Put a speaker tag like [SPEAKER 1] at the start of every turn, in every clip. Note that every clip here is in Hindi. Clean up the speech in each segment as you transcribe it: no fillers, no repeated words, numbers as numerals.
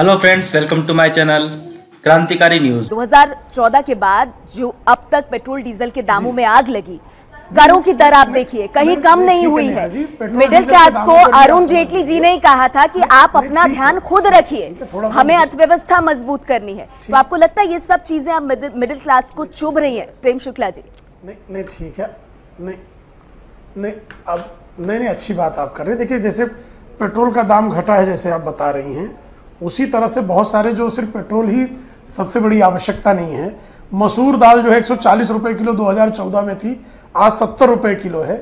[SPEAKER 1] Hello friends, welcome to my channel Krantikari news.
[SPEAKER 2] 2014 के बाद जो अब तक पेट्रोल डीजल के दामों में आग लगी, करों की दर आप देखिए कहीं कम नहीं हुई है। मिडिल क्लास को अरुण जेटली जी ने कहा था कि आप अपना ध्यान खुद रखिए, हमें अर्थव्यवस्था मजबूत करनी है। तो आपको लगता है ये सब चीजें अब मिडिल क्लास को चुभ रही हैं? प्रेम शुक्ला जी।
[SPEAKER 3] नहीं ठीक है, नहीं अच्छी बात आप कर रहे हैं। देखिए, जैसे पेट्रोल का दाम घटा है जैसे आप बता रही हैं, उसी तरह से बहुत सारे जो सिर्फ पेट्रोल ही सबसे बड़ी आवश्यकता नहीं है। मसूर दाल जो है 140 रुपए किलो 2014 में थी, आज 70 रुपए किलो है।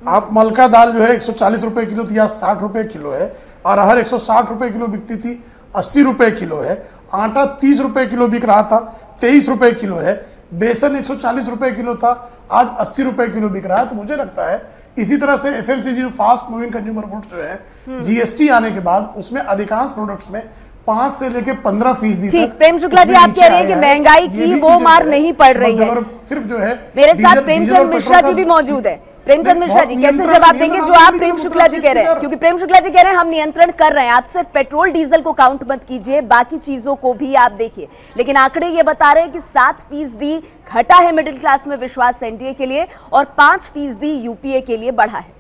[SPEAKER 3] आप मलका दाल जो है 140 रुपए किलो थी, आज 60 रुपए किलो है। अरहर 160 रुपए किलो बिकती थी, 80 रुपए किलो है। आटा 30 रुपए किलो बिक रहा था, 23 रुपए किलो है। बेसन 140 रुपए किलो था, आज 80 रुपए किलो बिक रहा है। तो मुझे लगता है इसी तरह से एफएमसीजी जो फास्ट मूविंग कंज्यूमर गुड्स जो है, जीएसटी आने के बाद उसमें अधिकांश प्रोडक्ट्स में 5 से लेके 15%
[SPEAKER 2] ठीक। प्रेम शुक्ला जी, आप कह रहे हैं कि महंगाई की वो मार नहीं पड़ रही है।
[SPEAKER 3] सिर्फ जो है
[SPEAKER 2] मेरे साथ प्रेमचंद मिश्रा जी भी मौजूद है। प्रेमचंद मिश्रा जी, कैसे जवाब देंगे जो आप प्रेम शुक्ला जी कह रहे हैं? क्योंकि प्रेम शुक्ला जी कह रहे हैं हम नियंत्रण कर रहे हैं, आप सिर्फ पेट्रोल डीजल को काउंट मत कीजिए, बाकी चीजों को भी आप देखिए। लेकिन आंकड़े ये बता रहे हैं कि 7% घटा है मिडिल क्लास में विश्वास एनडीए के लिए और 5% यूपीए के लिए बढ़ा है।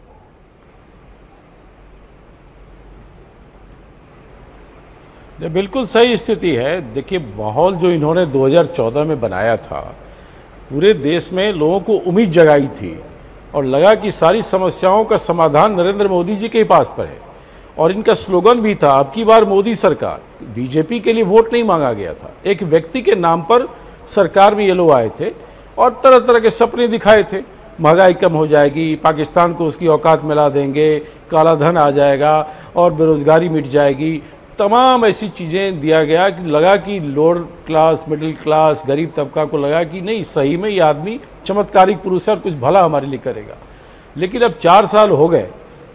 [SPEAKER 4] ये बिल्कुल सही स्थिति है। देखिए, माहौल जो इन्होंने 2014 में बनाया था, पूरे देश में लोगों को उम्मीद जगाई थी और लगा कि सारी समस्याओं का समाधान नरेंद्र मोदी जी के पास पर है। और इनका स्लोगन भी था, अब की बार मोदी सरकार। बीजेपी के लिए वोट नहीं मांगा गया था, एक व्यक्ति के नाम पर सरकार में ये लोग आए थे और तरह तरह के सपने दिखाए थे। महंगाई कम हो जाएगी, पाकिस्तान को उसकी औकात मिला देंगे, काला धन आ जाएगा और बेरोजगारी मिट जाएगी। तमाम ऐसी चीज़ें दिया गया कि लगा कि लोअर क्लास, मिडिल क्लास, गरीब तबका को लगा कि नहीं, सही में ये आदमी चमत्कारिक पुरुष है और कुछ भला हमारे लिए करेगा। लेकिन अब 4 साल हो गए,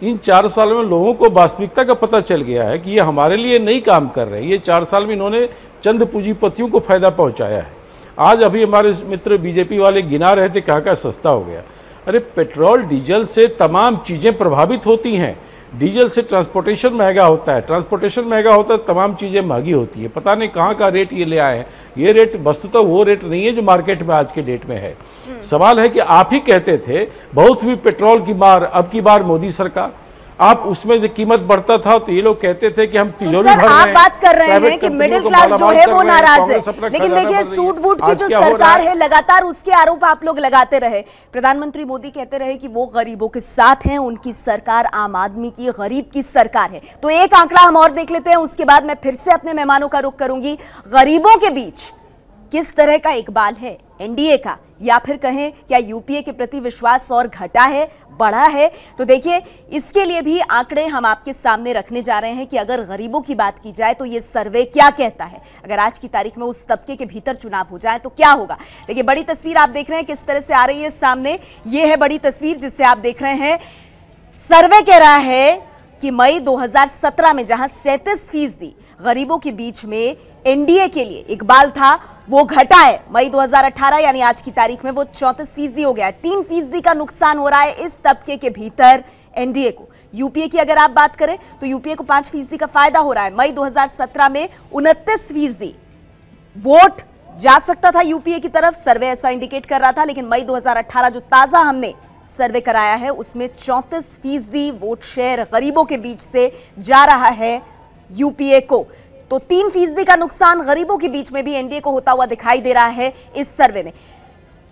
[SPEAKER 4] इन 4 सालों में लोगों को वास्तविकता का पता चल गया है कि ये हमारे लिए नहीं काम कर रहे। ये 4 साल में इन्होंने चंद पूंजीपतियों को फायदा पहुंचाया है। आज अभी हमारे मित्र बीजेपी वाले गिना रहे थे क्या सस्ता हो गया। अरे, पेट्रोल डीजल से तमाम चीज़ें प्रभावित होती हैं। डीजल से ट्रांसपोर्टेशन महंगा होता है, ट्रांसपोर्टेशन महंगा होता है, तमाम चीज़ें महंगी होती है। पता नहीं कहाँ का रेट ये ले आए हैं। ये रेट वस्तुतः वो रेट नहीं है जो मार्केट में आज के डेट में है। सवाल है कि आप ही कहते थे बहुत हुई पेट्रोल की मार, अब की बार मोदी सरकार। आप उसमें जो कीमत बढ़ता था तो ये लोग कहते थे कि हम तिजोरी भर रहे हैं।
[SPEAKER 2] आप बात कर रहे हैं कि मिडिल क्लास जो है वो नाराज है, लेकिन देखिए सूट बूट की जो सरकार है लगातार उसके आरोप आप लोग लगाते रहे। प्रधानमंत्री मोदी कहते रहे कि वो गरीबों के साथ हैं, उनकी सरकार आम आदमी की, गरीब की सरकार है। तो एक आंकड़ा हम और देख लेते हैं, उसके बाद मैं फिर से अपने मेहमानों का रुख करूंगी। गरीबों के बीच किस तरह का इकबाल है एनडीए का, या फिर कहें क्या यूपीए के प्रति विश्वास और घटा है, बढ़ा है? तो देखिए, इसके लिए भी आंकड़े हम आपके सामने रखने जा रहे हैं कि अगर गरीबों की बात की जाए तो ये सर्वे क्या कहता है। अगर आज की तारीख में उस तबके के भीतर चुनाव हो जाए तो क्या होगा। देखिए, बड़ी तस्वीर आप देख रहे हैं किस तरह से आ रही है सामने। ये है बड़ी तस्वीर जिसे आप देख रहे हैं। सर्वे कह रहा है कि मई 2017 में जहां 37% गरीबों के बीच में एनडीए के लिए इकबाल था, वो घटा है। मई 2018 यानी आज की तारीख में वो 34% हो गया है। 3% का नुकसान हो रहा है इस तबके के भीतर एनडीए को। यूपीए की अगर आप बात करें तो यूपीए को 5% का फायदा हो रहा है। मई 2017 में 29% वोट जा सकता था यूपीए की तरफ, सर्वे ऐसा इंडिकेट कर रहा था। लेकिन मई 2018 जो ताजा हमने सर्वे कराया है उसमें 34% वोट शेयर गरीबों के बीच से जा रहा है यूपीए को। तो 3% का नुकसान गरीबों के बीच में भी एनडीए को होता हुआ दिखाई दे रहा है इस सर्वे में।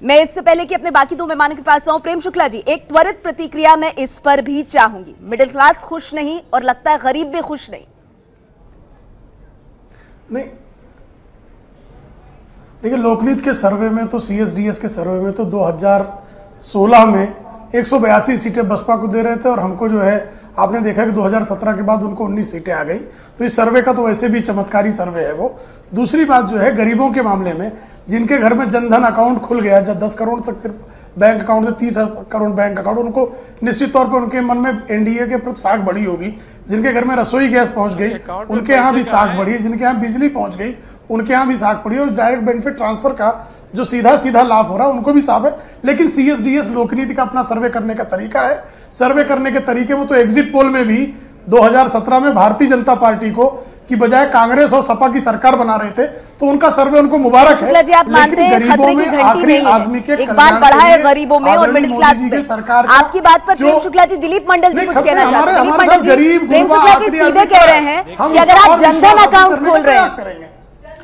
[SPEAKER 2] मैं इससे पहले कि अपने बाकी 2 मेहमानों के पास आऊं, प्रेम शुक्ला जी, एक त्वरित प्रतिक्रिया मैं इस पर भी चाहूंगी। मिडिल क्लास खुश नहीं और लगता है गरीब भी खुश नहीं।
[SPEAKER 3] देखिए, लोकनीत के सर्वे में तो, सीएसडीएस के सर्वे में तो 2016 में 182 सीटें बसपा को दे रहे थे और हमको जो है आपने देखा कि 2017 के बाद उनको 19 सीटें आ गई। तो इस सर्वे का तो वैसे भी चमत्कारी सर्वे है वो। दूसरी बात जो है, गरीबों के मामले में जिनके घर में जनधन अकाउंट खुल गया, जब 10 करोड़ तक सिर्फ बैंक अकाउंट से 30 करोड़ बैंक अकाउंट, उनको निश्चित तौर पर उनके मन में एनडीए के प्रति साख बढ़ी होगी। जिनके घर में रसोई गैस पहुंच गई उनके यहाँ भी साख बढ़ी, जिनके यहाँ बिजली पहुंच गई उनके यहाँ भी साख बढ़ी, और डायरेक्ट बेनिफिट ट्रांसफर का जो सीधा सीधा लाभ हो रहा है उनको भी साफ है। लेकिन सीएसडीएस लोकनीति का अपना सर्वे करने का तरीका है। सर्वे करने के तरीके में तो एग्जिट पोल में भी 2017 में भारतीय जनता पार्टी को कि बजाय कांग्रेस और सपा की सरकार बना रहे थे, तो उनका सर्वे उनको मुबारक है।
[SPEAKER 2] शुक्ला जी, आप मानते हैं खतरे की घंटी नहीं है, एक बार बढ़ा है गरीबों में और मिडिल क्लास में। सरकार आपकी बात पर प्रेम शुक्ला जी, दिलीप मंडल जी कुछ कहना चाहते हैं। दिलीप मंडल जी, प्रेम शुक्ला जी सीधे कह रहे हैं कि अगर आप जनधन अकाउंट खोल रहे हैं,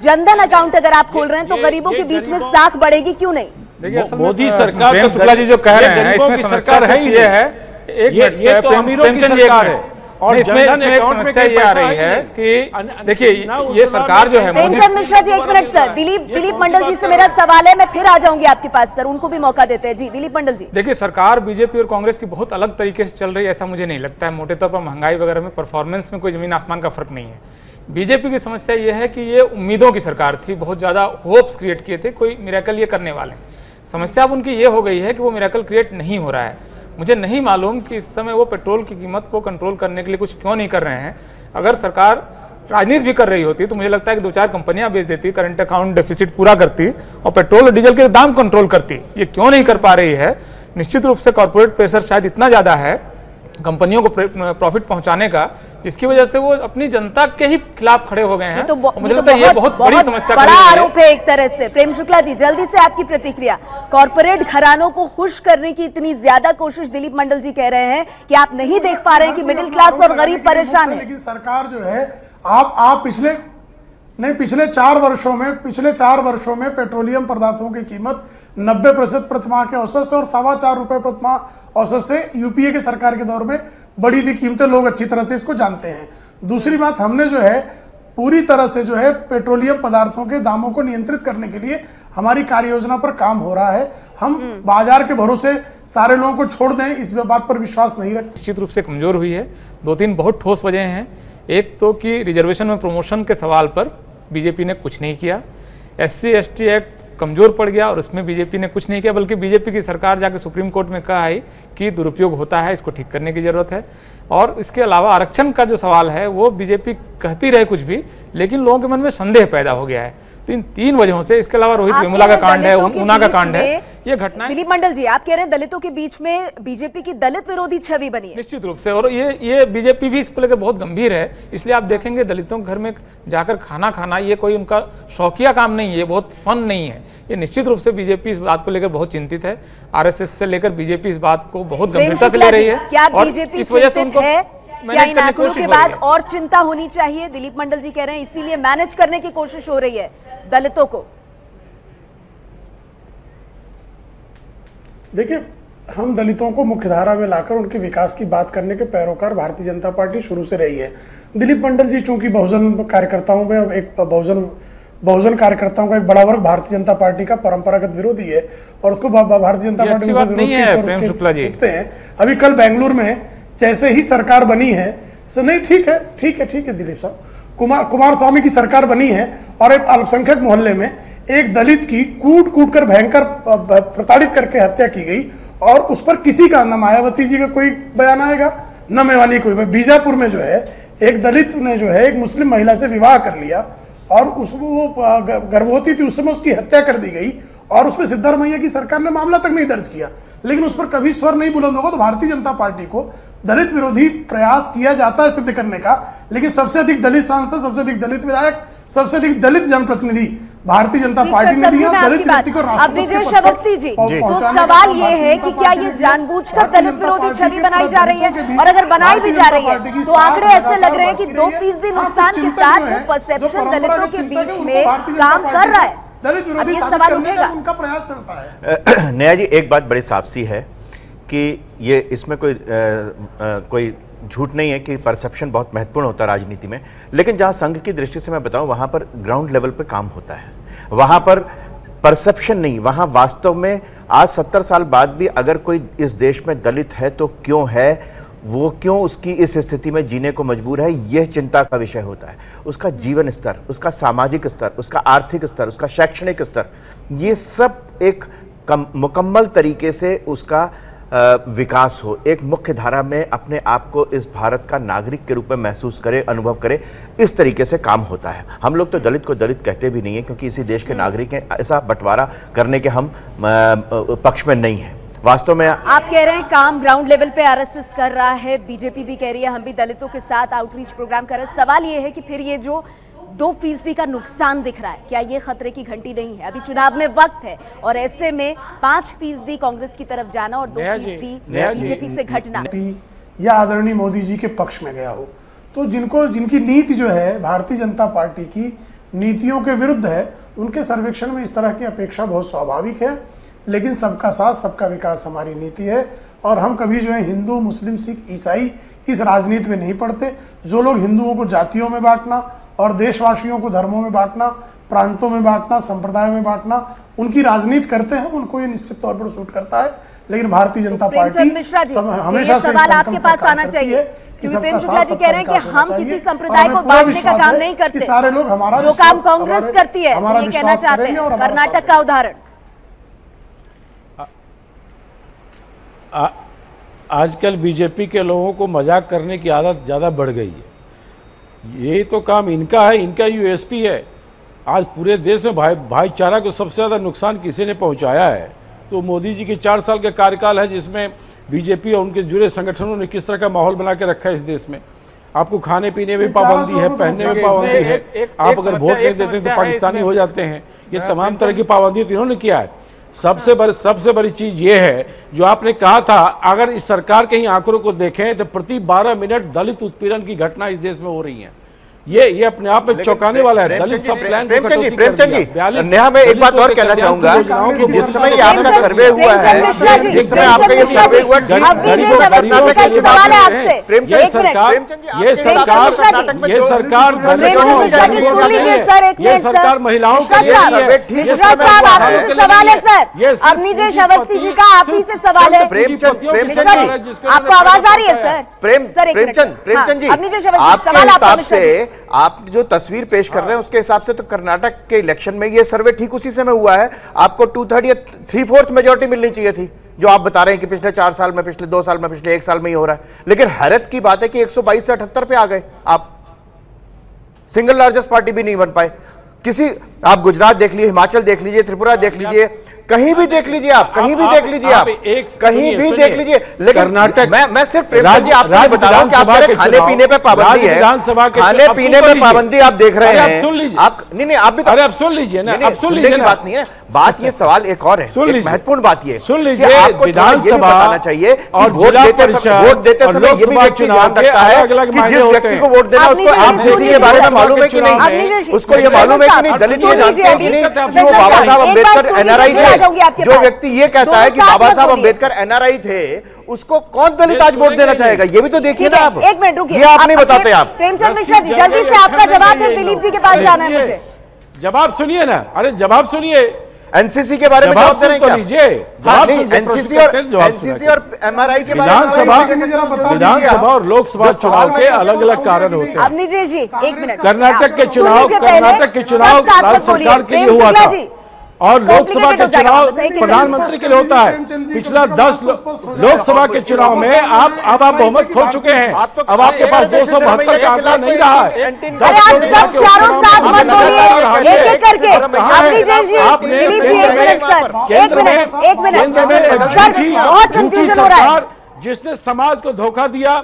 [SPEAKER 2] जनधन अकाउंट अगर आप खोल रहे हैं, तो गरीबों के बीच में साख बढ़ेगी, क्यों नहीं?
[SPEAKER 5] देखिए, मोदी सरकार, शुक्ला जी जो कह रहे हैं, इसमें सरकार है ही ये है, ये तो अमीरों की सरकार है। और इसमें एक समस्या ये आ रही है कि देखिए, ये सरकार जो है,
[SPEAKER 2] प्रेमचंद मिश्रा जी, एक मिनट सर, दिलीप मंडल जी से मेरा सवाल है, मैं फिर आ जाऊंगी आपके पास सर, उनको भी मौका देते हैं। जी दिलीप मंडल जी।
[SPEAKER 5] देखिए, सरकार बीजेपी और कांग्रेस की बहुत अलग तरीके से चल रही है, ऐसा मुझे नहीं लगता है। मोटे तौर पर महंगाई वगैरह में, परफॉर्मेंस में कोई जमीन आसमान का फर्क नहीं है। बीजेपी की समस्या ये है कि ये उम्मीदों की सरकार थी, बहुत ज्यादा होप्स क्रिएट किए थे, कोई मिरेकल ये करने वाले हैं। समस्या अब उनकी ये हो गई है कि वो मिरेकल क्रिएट नहीं हो रहा है। मुझे नहीं मालूम कि इस समय वो पेट्रोल की कीमत को कंट्रोल करने के लिए कुछ क्यों नहीं कर रहे हैं। अगर सरकार राजनीति भी कर रही होती तो मुझे लगता है कि 2-4 कंपनियां बेच देती, करंट अकाउंट डेफिसिट पूरा करती और पेट्रोल और डीजल के दाम कंट्रोल करती। ये क्यों नहीं कर पा रही है? निश्चित रूप से कॉर्पोरेट प्रेशर शायद इतना ज्यादा है कंपनियों को प्रॉफिट पहुंचाने का, जिसकी वजह से वो अपनी जनता के ही खिलाफ खड़े हो गए हैं। मुझे लगता है ये बहुत बड़ी समस्या,
[SPEAKER 2] बड़ा आरोप है एक तरह से। प्रेम शुक्ला जी, जल्दी से आपकी प्रतिक्रिया। कॉर्पोरेट घरानों को खुश करने की इतनी ज्यादा कोशिश दिलीप मंडल जी कह रहे हैं कि आप नहीं देख पा रहे हैं कि मिडिल क्लास और गरीब परेशान है।
[SPEAKER 3] लेकिन सरकार जो है, आप पिछले 4 वर्षों में पेट्रोलियम पदार्थों की कीमत 90% प्रतिमाह के औसत से और 4.25 रुपए प्रतिमाह औसत से यूपीए के सरकार के दौर में बढ़ी थी कीमतें। लोग अच्छी तरह से इसको जानते हैं। दूसरी बात, हमने जो है पूरी तरह से जो है पेट्रोलियम पदार्थों के दामों को नियंत्रित करने के लिए हमारी कार्य योजना पर काम हो रहा है। हम बाजार के भरोसे सारे लोगों को छोड़ दें, इस बात पर विश्वास नहीं रखते।
[SPEAKER 5] निश्चित रूप से कमजोर हुई है। 2-3 बहुत ठोस वजह हैं। एक तो कि रिजर्वेशन में प्रमोशन के सवाल पर बीजेपी ने कुछ नहीं किया। SC/ST एक्ट कमजोर पड़ गया और उसमें बीजेपी ने कुछ नहीं किया, बल्कि बीजेपी की सरकार जाकर सुप्रीम कोर्ट में कहा है कि दुरुपयोग होता है, इसको ठीक करने की जरूरत है। और इसके अलावा आरक्षण का जो सवाल है वो बीजेपी कहती रहे कुछ भी, लेकिन लोगों के मन में संदेह पैदा हो गया है। तो इन 3 वजहों से, इसके अलावा रोहित वेमुला का कांड है, ऊना का कांड है, ये घटनाएं।
[SPEAKER 2] दिलीप मंडल जी, आप कह रहे हैं दलितों के बीच में बीजेपी की दलित विरोधी छवि बनी है।
[SPEAKER 5] निश्चित रूप से, और ये बीजेपी भी इसको लेकर बहुत गंभीर है। इसलिए आप देखेंगे दलितों के घर में जाकर खाना खाना ये कोई उनका शौकिया काम नहीं है, ये बहुत फन नहीं है। ये निश्चित रूप से बीजेपी इस बात को लेकर बहुत चिंतित है। RSS से लेकर बीजेपी इस बात को बहुत गंभीरता से ले रही है।
[SPEAKER 2] क्या बीजेपी चिंतित है? क्या इन आंकड़ों के बाद और चिंता होनी चाहिए? दिलीप मंडल जी कह रहे हैं इसीलिए मैनेज करने की कोशिश हो रही है दलितों को।
[SPEAKER 3] देखिए, हम दलितों को मुख्यधारा में लाकर उनके विकास की बात करने के पैरोकार भारतीय जनता पार्टी शुरू से रही है। दिलीप मंडल जी चूंकि बहुजन कार्यकर्ताओं में एक बहुजन कार्यकर्ताओं का एक बड़ा वर्ग भारतीय जनता पार्टी का परंपरागत विरोधी है और उसको भारतीय जनता पार्टी से विरोध हैं। अभी कल बेंगलुरु में जैसे ही सरकार बनी है, नहीं ठीक है दिलीप साहब, कुमार स्वामी की सरकार बनी है और एक अल्पसंख्यक मोहल्ले में एक दलित की कूट कर भयंकर प्रताड़ित करके हत्या की गई और उस पर किसी का, न मायावती जी का कोई बयान आएगा, न मेवानी कोई। बीजापुर में जो है एक दलित ने जो है एक मुस्लिम महिला से विवाह कर लिया और वो गर्भवती थी, उस समय उसकी हत्या कर दी गई और उसमें सिद्धारमैया की सरकार ने मामला तक नहीं दर्ज किया। लेकिन उस पर कभी स्वर नहीं बुलंद होगा। तो भारतीय जनता पार्टी को दलित विरोधी प्रयास किया जाता है सिद्ध करने का, लेकिन सबसे अधिक दलित सांसद, सबसे अधिक दलित विधायक, सबसे अधिक दलित जनप्रतिनिधि भारतीय जनता पार्टी ने दिया। दलित व्यक्ति को
[SPEAKER 2] ब्रिजेश अवस्थी जी, तो सवाल ये है कि क्या ये जानबूझकर दलित विरोधी छवि बनाई जा रही है? और अगर बनाई भी जा रही है तो आंकड़े ऐसे लग रहे हैं कि 2% नुकसान के साथ वो परसेप्शन दलितों के बीच में काम कर रहा है।
[SPEAKER 3] दलित विरोधी
[SPEAKER 2] सवाल उठेगा,
[SPEAKER 3] उनका प्रयास चलता है।
[SPEAKER 6] नया जी, एक बात बड़ी साफ सी है कि ये इसमें कोई झूठ नहीं है कि परसेप्शन बहुत महत्वपूर्ण होता है राजनीति में, लेकिन जहां संघ की दृष्टि से मैं बताऊं, वहां पर ग्राउंड लेवल पे काम होता है। वहां पर परसेप्शन नहीं, वहां वास्तव में आज 70 साल बाद भी अगर कोई इस देश में दलित है तो क्यों है, वो क्यों उसकी इस स्थिति में जीने को मजबूर है, यह चिंता का विषय होता है। उसका जीवन स्तर, उसका सामाजिक स्तर, उसका आर्थिक स्तर, उसका शैक्षणिक स्तर, ये सब एक मुकम्मल तरीके से उसका विकास हो, एक मुख्य धारा में अपने आप को इस भारत का नागरिक के रूप में महसूस करे, अनुभव करे, इस तरीके से काम होता है। हम लोग तो दलित को दलित कहते भी नहीं है क्योंकि इसी देश के नागरिक हैं, ऐसा बंटवारा करने के हम पक्ष में नहीं हैं। वास्तव में
[SPEAKER 2] आप कह रहे हैं काम ग्राउंड लेवल पे आरएसएस कर रहा है, बीजेपी भी कह रही है हम भी दलितों के साथ आउटरीच प्रोग्राम कर रहे हैं। सवाल ये है कि फिर ये जो 2% का नुकसान दिख रहा है, क्या ये खतरे की घंटी नहीं है? अभी चुनाव में वक्त है और ऐसे में 5% कांग्रेस की तरफ जाना और 2% बीजेपी से घटना
[SPEAKER 3] या आदरणीय मोदी जी के पक्ष में गया हो, तो जिनकी नीति जो है भारतीय जनता पार्टी की नीतियों के विरुद्ध है, उनके सर्वेक्षण में इस तरह की अपेक्षा बहुत स्वाभाविक है। लेकिन सबका साथ सबका विकास हमारी नीति है और हम कभी जो है हिंदू, मुस्लिम, सिख, ईसाई इस राजनीति में नहीं पड़ते। जो लोग हिंदुओं को जातियों में बांटना और देशवासियों को धर्मों में बांटना, प्रांतों में बांटना, संप्रदायों में बांटना उनकी राजनीति करते हैं, उनको ये निश्चित तौर पर सूट करता है। लेकिन भारतीय जनता पार्टी हमेशा से
[SPEAKER 2] सवाल आपके पास आना चाहिए क्योंकि प्रेम शुक्ला जी कह रहे हैं कि हम किसी संप्रदाय को बांटने का काम नहीं करते,
[SPEAKER 3] सारे लोग हमारा
[SPEAKER 2] जो काम कांग्रेस करती है ये कहना चाहते हैं। कर्नाटक का उदाहरण,
[SPEAKER 4] आजकल बीजेपी के लोगों को मजाक करने की आदत ज़्यादा बढ़ गई है। ये तो काम इनका है, इनका यूएसपी है। आज पूरे देश में भाईचारा को सबसे ज़्यादा नुकसान किसी ने पहुंचाया है तो मोदी जी के 4 साल का कार्यकाल है, जिसमें बीजेपी और उनके जुड़े संगठनों ने किस तरह का माहौल बना के रखा है इस देश में। आपको खाने पीने में पाबंदी है, पहनने में पाबंदी है, आप अगर वोट नहीं देते तो पाकिस्तानी हो जाते हैं। ये तमाम तरह की पाबंदी तो इन्होंने किया है। सबसे बड़ी चीज ये है जो आपने कहा था, अगर इस सरकार के ही आंकड़ों को देखें तो प्रति 12 मिनट दलित उत्पीड़न की घटना इस देश में हो रही है। ये अपने आप में चौंकाने वाला है। दलित सब प्लान
[SPEAKER 6] प्रेमचंद जी नेहा, मैं एक बात और कहना चाहूंगा कि जिस समय ये आपका सर्वे हुआ है, जिस समय आपका ये सर्वे हुआ,
[SPEAKER 4] ये सरकार महिलाओं के लिए,
[SPEAKER 2] सवाल है सर, अवनीश अवस्थी जी का आप ही से सवाल है। आपको आवाज आ रही है सर?
[SPEAKER 6] प्रेमचंद जी, आपके हिसाब से आप जो तस्वीर पेश कर रहे हैं उसके हिसाब से तो कर्नाटक के इलेक्शन में ये सर्वे ठीक उसी समय हुआ है। आपको 2/3 या 3/4 मेजोरिटी मिलनी चाहिए थी, जो आप बता रहे हैं कि पिछले 4 साल में, पिछले 2 साल में, पिछले 1 साल में ही हो रहा है। लेकिन हैरत की बात है कि 122 से 78 पे आ गए आप। सिंगल लार्जेस्ट पार्टी भी नहीं बन पाए। आप गुजरात देख लीजिए, हिमाचल देख लीजिए, त्रिपुरा देख लीजिए, कहीं भी देख लीजिए आप, कहीं भी देख लीजिए आप, कहीं भी देख लीजिए। लेकिन कर्नाटक, मैं सिर्फ प्रेमचंद जी आपको बता रहा हूं कि आपके खाने पीने पे पाबंदी है, खाने पीने पे पाबंदी आप देख रहे हैं।
[SPEAKER 4] सुन लीजिए
[SPEAKER 6] आप नहीं आप भी,
[SPEAKER 4] अरे अब सुन लीजिए ना, अब सुन लीजिए,
[SPEAKER 6] बात नहीं है बात, ये सवाल एक और है, महत्वपूर्ण बात ये
[SPEAKER 4] सुन लीजिए।
[SPEAKER 6] आपको विधानसभा बताना चाहिए और वोट देते समय ये भी व्यक्ति ध्यान रखता है कि जिस व्यक्ति को वोट देना उसको आरसीसी के बारे में मालूम है कि नहीं, उसको ये मालूम है कि नहीं, दलित ये जानते हैं कि नहीं कि वो बाबा साहब अम्बेडकर एनआरआई थे। जो व्यक्ति ये कहता है कि बाबा साहब अम्बेडकर एनआरआई थे, उसको कौन दलित आज वोट देना चाहेगा? ये भी तो देखिए ना आप।
[SPEAKER 2] एक मिनट रुकिए,
[SPEAKER 6] ये आप नहीं बताते। आप
[SPEAKER 2] प्रेमचंद मिश्रा जी जल्दी से आपका जवाब, फिर दिलीप जी के पास जाना है मुझे।
[SPEAKER 4] जवाब सुनिए ना, अरे जवाब सुनिए।
[SPEAKER 6] एनसीसी के बारे में जवाब दे रहे हैं
[SPEAKER 4] लीजिए।
[SPEAKER 6] एनसीसी और एमआरआई के बारे में
[SPEAKER 4] विधानसभा और लोकसभा चुनाव के अलग अलग कारण होते हैं।
[SPEAKER 2] अवनीश जी एक मिनट,
[SPEAKER 4] कर्नाटक के चुनाव राज्य सरकार के लिए हुआ था और लोकसभा के चुनाव प्रधानमंत्री के लिए होता है। पिछला 10 लोकसभा के चुनाव में अब आप बहुमत खो चुके हैं। अब आपके पास 272 का आंकड़ा नहीं रहा है।
[SPEAKER 2] अरे आप सब चारों साथ मत बोलिए, एक एक करके। अवनीश जी, दिलीप जी एक मिनट सर, एक मिनट सर, बहुत कंफ्यूजन हो रहा है।
[SPEAKER 4] जिसने समाज को धोखा दिया,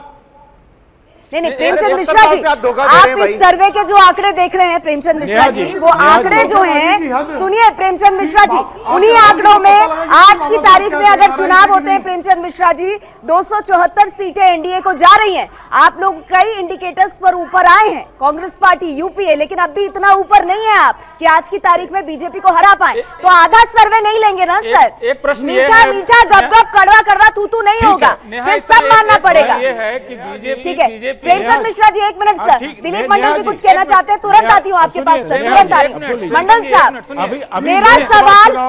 [SPEAKER 2] नहीं प्रेमचंद मिश्रा जी, आप इस सर्वे के जो आंकड़े देख रहे हैं प्रेमचंद मिश्रा जी, वो आंकड़े जो हैं, सुनिए प्रेमचंद मिश्रा जी, उन्हीं आंकड़ों में आज की तारीख में अगर चुनाव होते हैं प्रेमचंद मिश्रा जी, 274 सीटें एनडीए को जा रही हैं। आप लोग कई इंडिकेटर्स पर ऊपर आए हैं, कांग्रेस पार्टी यूपीए, लेकिन अब भी इतना ऊपर नहीं है आप कि आज की तारीख में बीजेपी को हरा पाए। तो आधा सर्वे नहीं लेंगे ना सर?
[SPEAKER 5] एक प्रश्न
[SPEAKER 2] मीठा मीठा गप गप कड़वा कड़वा तू नहीं होगा, फिर सब मानना पड़ेगा। ठीक है प्रेमचंद मिश्रा जी एक मिनट सर, दिलीप मंडल जी कुछ कहना चाहते हैं, तुरंत आती हूँ आपके पास सर, तुरंत आ रही हूँ। मंडल साहब,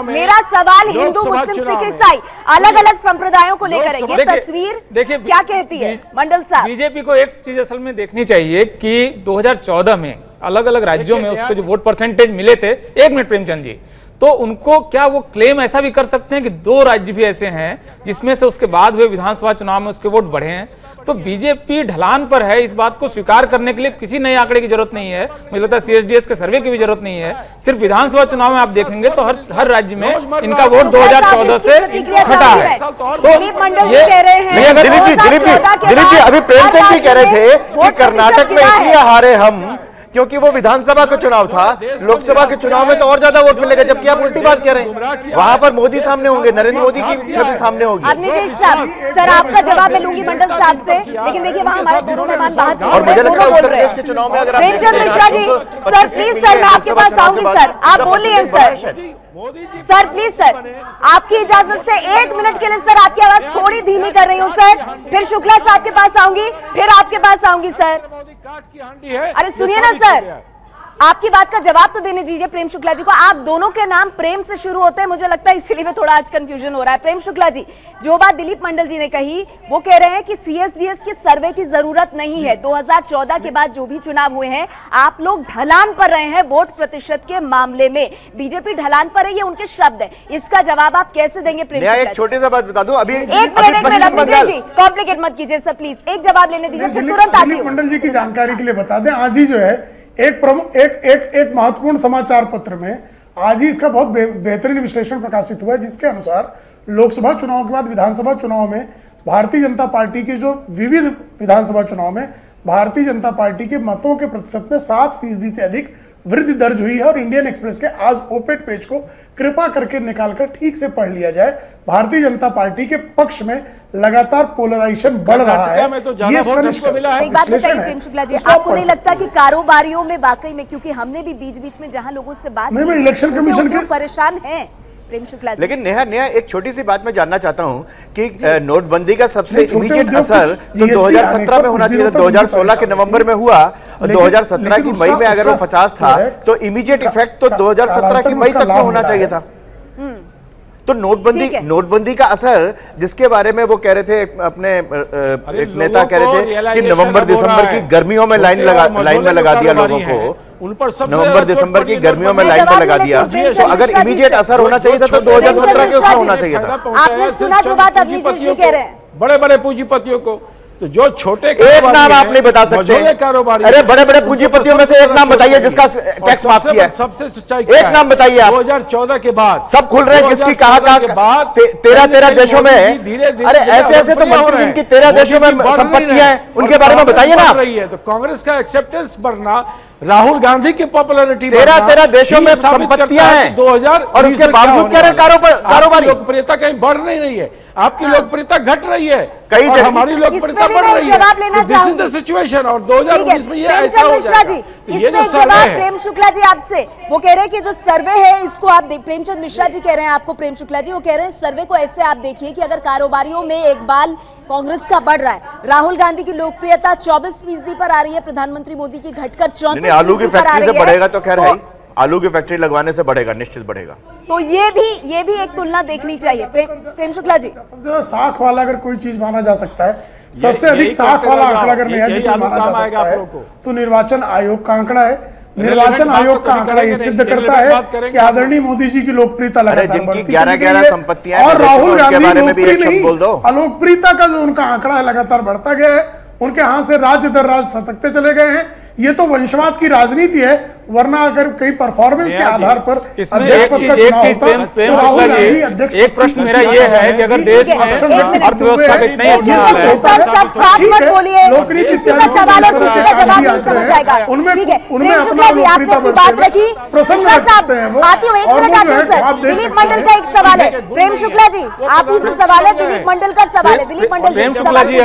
[SPEAKER 2] मेरा सवाल हिंदू, मुस्लिम, सिख, ईसाई अलग अलग संप्रदायों को लेकर है। ये तस्वीर देखिए क्या कहती है मंडल साहब?
[SPEAKER 5] बीजेपी को एक चीज असल में देखनी चाहिए कि 2014 में अलग अलग राज्यों में उसको जो वोट परसेंटेज मिले थे, एक मिनट प्रेमचंद जी, तो उनको क्या वो क्लेम ऐसा भी कर सकते हैं कि 2 राज्य भी ऐसे हैं जिसमें से उसके बाद हुए विधानसभा चुनाव में उसके वोट बढ़े हैं? तो बीजेपी ढलान पर है, इस बात को स्वीकार करने के लिए किसी नए आंकड़े की जरूरत नहीं है। मुझे लगता है CSDS के सर्वे की भी जरूरत नहीं है। सिर्फ विधानसभा चुनाव में आप देखेंगे तो हर राज्य में इनका वोट 2014 से घटा है।
[SPEAKER 2] तो ये कह रहे हैं
[SPEAKER 6] दिलीप जी अभी प्रेमचंद जी कह रहे थे कि कर्नाटक में इसलिए हारे हम क्योंकि वो विधानसभा का चुनाव था, लोकसभा के चुनाव में तो और ज्यादा वोट मिलेगा, जबकि आप उल्टी बात कह रहे हैं। वहां पर मोदी सामने होंगे, नरेंद्र मोदी की छवि सामने होगी।
[SPEAKER 2] नीतीश साहब, सर आपका जवाब मैं लूंगी मंडल साहब से, लेकिन देखिए वहां हमारे दोनों मेहमान बाहर से
[SPEAKER 6] और मुझे लगता है उत्तर प्रदेश के चुनाव में अगर
[SPEAKER 2] Premchand Mishra ji, sir please sir मैं आपके पास आऊंगी सर, आप बोलिए सर प्लीज सर, आपकी इजाजत से 1 मिनट के लिए सर आपकी आवाज थोड़ी धीमी कर रही हूँ सर, फिर शुक्ला साहब के पास आऊंगी, फिर आपके पास आऊंगी सर। अरे सुनिए ना सर, आपकी बात का जवाब तो देने दीजिए प्रेम शुक्ला जी को। आप दोनों के नाम प्रेम से शुरू होते हैं, मुझे लगता है इसीलिए थोड़ा आज कंफ्यूजन हो रहा है। प्रेम शुक्ला जी, जो बात दिलीप मंडल जी ने कही वो कह रहे हैं कि CSDS के सर्वे की जरूरत नहीं है। 2014 के बाद जो भी चुनाव हुए हैं आप लोग ढलान पर रहे हैं वोट प्रतिशत के मामले में, बीजेपी ढलान पर है, ये उनके शब्द है। इसका जवाब आप कैसे देंगे प्रेम शुक्ला जी?
[SPEAKER 6] एक छोटी सी बात बता दूं, अभी
[SPEAKER 2] एक मिनट जी, कॉम्प्लिकेट मत कीजिए सर प्लीज, एक जवाब लेने दीजिए फिर तुरंत आती हूं।
[SPEAKER 3] मंडल जी की जानकारी के लिए बता दें, आज ही जो है एक महत्वपूर्ण समाचार पत्र में आज ही इसका बहुत बेहतरीन विश्लेषण प्रकाशित हुआ है, जिसके अनुसार लोकसभा चुनाव के बाद विधानसभा चुनाव में भारतीय जनता पार्टी के जो विविध विधानसभा चुनाव में भारतीय जनता पार्टी के मतों के प्रतिशत में 7% से अधिक वृद्धि दर्ज हुई है। और इंडियन एक्सप्रेस के आज ओपेट पेज को कृपा करके निकालकर ठीक से पढ़ लिया जाए। भारतीय जनता पार्टी के पक्ष में लगातार पोलराइजेशन बढ़ रहा है। ये
[SPEAKER 2] एक बात बताइए प्रेम शुक्ला जी, आपको नहीं लगता कि कारोबारियों में वाकई में, क्योंकि हमने भी बीच बीच में जहां लोगों से बात की,
[SPEAKER 3] इलेक्शन कमीशन के
[SPEAKER 2] परेशान है प्रेम शुक्ला जी।
[SPEAKER 6] लेकिन नेहा एक छोटी सी बात मैं जानना चाहता हूं कि नोटबंदी का सबसे इमीडिएट असर तो 2017 में होना चाहिए था, 2016 के नवंबर में हुआ, 2017 की मई में अगर वो 50 था तो इमीडिएट इफेक्ट तो 2017 की मई तक में होना चाहिए था। तो नोटबंदी का असर जिसके बारे में वो कह रहे थे, अपने एक नेता कह रहे थे कि नवंबर दिसंबर की गर्मियों में लाइन में लगा दिया लोगों को, उन पर नवंबर दिसंबर की गर्मियों में लाइन में लगा दिया। तो अगर इमीडिएट असर होना चाहिए था तो 2017 के उसमें होना चाहिए था।
[SPEAKER 2] आपने सुना जो बात अभिजीत जी कह रहे हैं,
[SPEAKER 4] बड़े बड़े पूंजीपतियों को, तो जो छोटे
[SPEAKER 6] एक नाम आप नहीं बता सकते,
[SPEAKER 4] कारोबारी,
[SPEAKER 6] अरे बड़े बड़े पूंजीपतियों में से एक नाम बताइए जिसका टैक्स माफ किया है।
[SPEAKER 4] सबसे सच्चाई
[SPEAKER 6] एक नाम बताइए आप।
[SPEAKER 4] 2014 के बाद
[SPEAKER 6] सब खुल रहे हैं, किसकी कहा 13 देशों में, अरे ऐसे तो मंत्री जिनकी 13 देशों में संपत्तियां हैं उनके बारे में बताइए ना।
[SPEAKER 4] तो कांग्रेस का एक्सेप्टेंस बढ़ना, राहुल गांधी की पॉपुलैरिटी
[SPEAKER 6] 13 देशों में संपत्तियां हैं
[SPEAKER 4] 2000,
[SPEAKER 6] और उसके बावजूद कह रहे कारोबारी
[SPEAKER 4] लोकप्रियता कहीं बढ़ नहीं रही है, आपकी लोकप्रियता घट रही है,
[SPEAKER 6] कई
[SPEAKER 4] और हमारी लोकप्रियता बढ़ रही है।
[SPEAKER 2] जवाब लेना
[SPEAKER 4] चाहूंगी सिचुएशन, और 2019 में ये ऐसा हो
[SPEAKER 2] मिश्रा जी, इसमें जवाब प्रेम शुक्ला जी आपसे, वो कह रहे हैं कि जो सर्वे है इसको आप प्रेमचंद मिश्रा जी कह रहे हैं आपको, प्रेम शुक्ला जी वो कह रहे हैं सर्वे को ऐसे आप देखिए कि अगर कारोबारियों में एक बाल कांग्रेस का बढ़ रहा है, राहुल गांधी की लोकप्रियता 24% पर आ रही है, प्रधानमंत्री मोदी की घटकर 34%
[SPEAKER 6] आलू की फैक्ट्री से बढ़ेगा तो खैर है, आलू की फैक्ट्री लगवाने से बढ़ेगा, निश्चित बढ़ेगा।
[SPEAKER 2] तो ये भी एक तुलना देखनी चाहिए। प्रेम शुक्ला जी,
[SPEAKER 3] साख वाला अगर कोई चीज माना जा सकता है, सबसे अधिक साख वाला आंकड़ा अगर नया माना जा सकता है तो निर्वाचन आयोग का आंकड़ा है। निर्वाचन आयोग का आंकड़ा ये सिद्ध करता है कि आदरणीय मोदी जी की लोकप्रियता लगातार बढ़ती चली है और राहुल गांधी लोकप्रिय नहीं, अलोकप्रियता का जो उनका आंकड़ा है लगातार बढ़ता गया है, उनके हाथ से राज्य दर राज्य सतकते चले गए हैं। ये तो वंशवाद की राजनीति है, वरना अगर कई परफॉर्मेंस के आधार पर अध्यक्ष पद का चुनाव होता तो राहुल गांधी अध्यक्ष।
[SPEAKER 5] एक प्रश्न मेरा ये है कि अगर देश में अर्थव्यवस्था इतना ही अच्छा है,
[SPEAKER 2] सब साथ मत बोलिए, किसी का सवाल और किसी का जवाब नहीं समझ आएगा। ठीक है प्रेम शुक्ला जी, आपने अपनी बात रखी, शुक्ला साहब आती हूँ, 1 मिनट आती हूँ सर। दिलीप मंडल का एक सवाल है, प्रेम शुक्ला जी आप ही से सवाल है, दिलीप मंडल का सवाल है। दिलीप मंडल
[SPEAKER 5] प्रेम शुक्ला जी,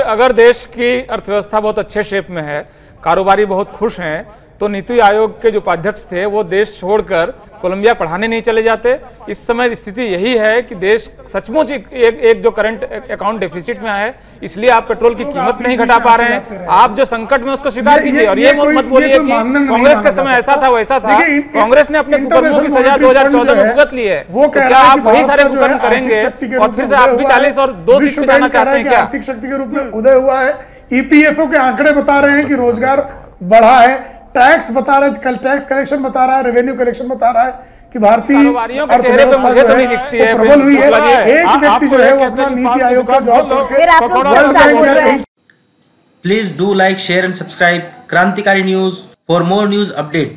[SPEAKER 5] अगर देश की अर्थव्यवस्था बहुत अच्छे शेप में है, कारोबारी बहुत खुश हैं, तो नीति आयोग के जो उपाध्यक्ष थे वो देश छोड़कर कोलंबिया पढ़ाने नहीं चले जाते। इस समय स्थिति यही है कि देश सचमुच एक जो करंट अकाउंट डेफिसिट में है, इसलिए आप पेट्रोल की कीमत नहीं घटा पा रहे हैं। आप जो संकट में उसको स्वीकार कीजिए, और ये मत बोलिए कि कांग्रेस के समय ऐसा था वैसा था। कांग्रेस ने अपने कुकर्मों की सजा 2014 में भुगत ली है, तो क्या आप वही सारे कुकर्म करेंगे और फिर से आप भी 40 और 2 सीट पे जाना चाहते हैं क्या?
[SPEAKER 3] आर्थिक शक्ति के रूप में उदय हुआ है। ईपीएफओ के आंकड़े बता रहे हैं कि रोजगार बढ़ा है, टैक्स बता रहा है, कल टैक्स कलेक्शन बता रहा है, रेवेन्यू कलेक्शन बता रहा है कि भारतीय
[SPEAKER 5] कारोबारियों के चेहरे पे मुझे तो नहीं दिखती है,
[SPEAKER 3] प्रबल हुई है। एक
[SPEAKER 4] आप-
[SPEAKER 3] व्यक्ति जो है वो
[SPEAKER 4] आपको
[SPEAKER 3] अपना
[SPEAKER 4] कहते हैं
[SPEAKER 3] नीति
[SPEAKER 4] कि
[SPEAKER 3] आयोग का जॉब
[SPEAKER 4] तो
[SPEAKER 2] फिर आप लोग
[SPEAKER 3] वर्ल्ड
[SPEAKER 2] क्या
[SPEAKER 3] बैंक
[SPEAKER 2] बोल
[SPEAKER 3] या
[SPEAKER 2] रहे हैं?
[SPEAKER 3] कहीं
[SPEAKER 1] Please do like, share and subscribe Krantikari News for more news update.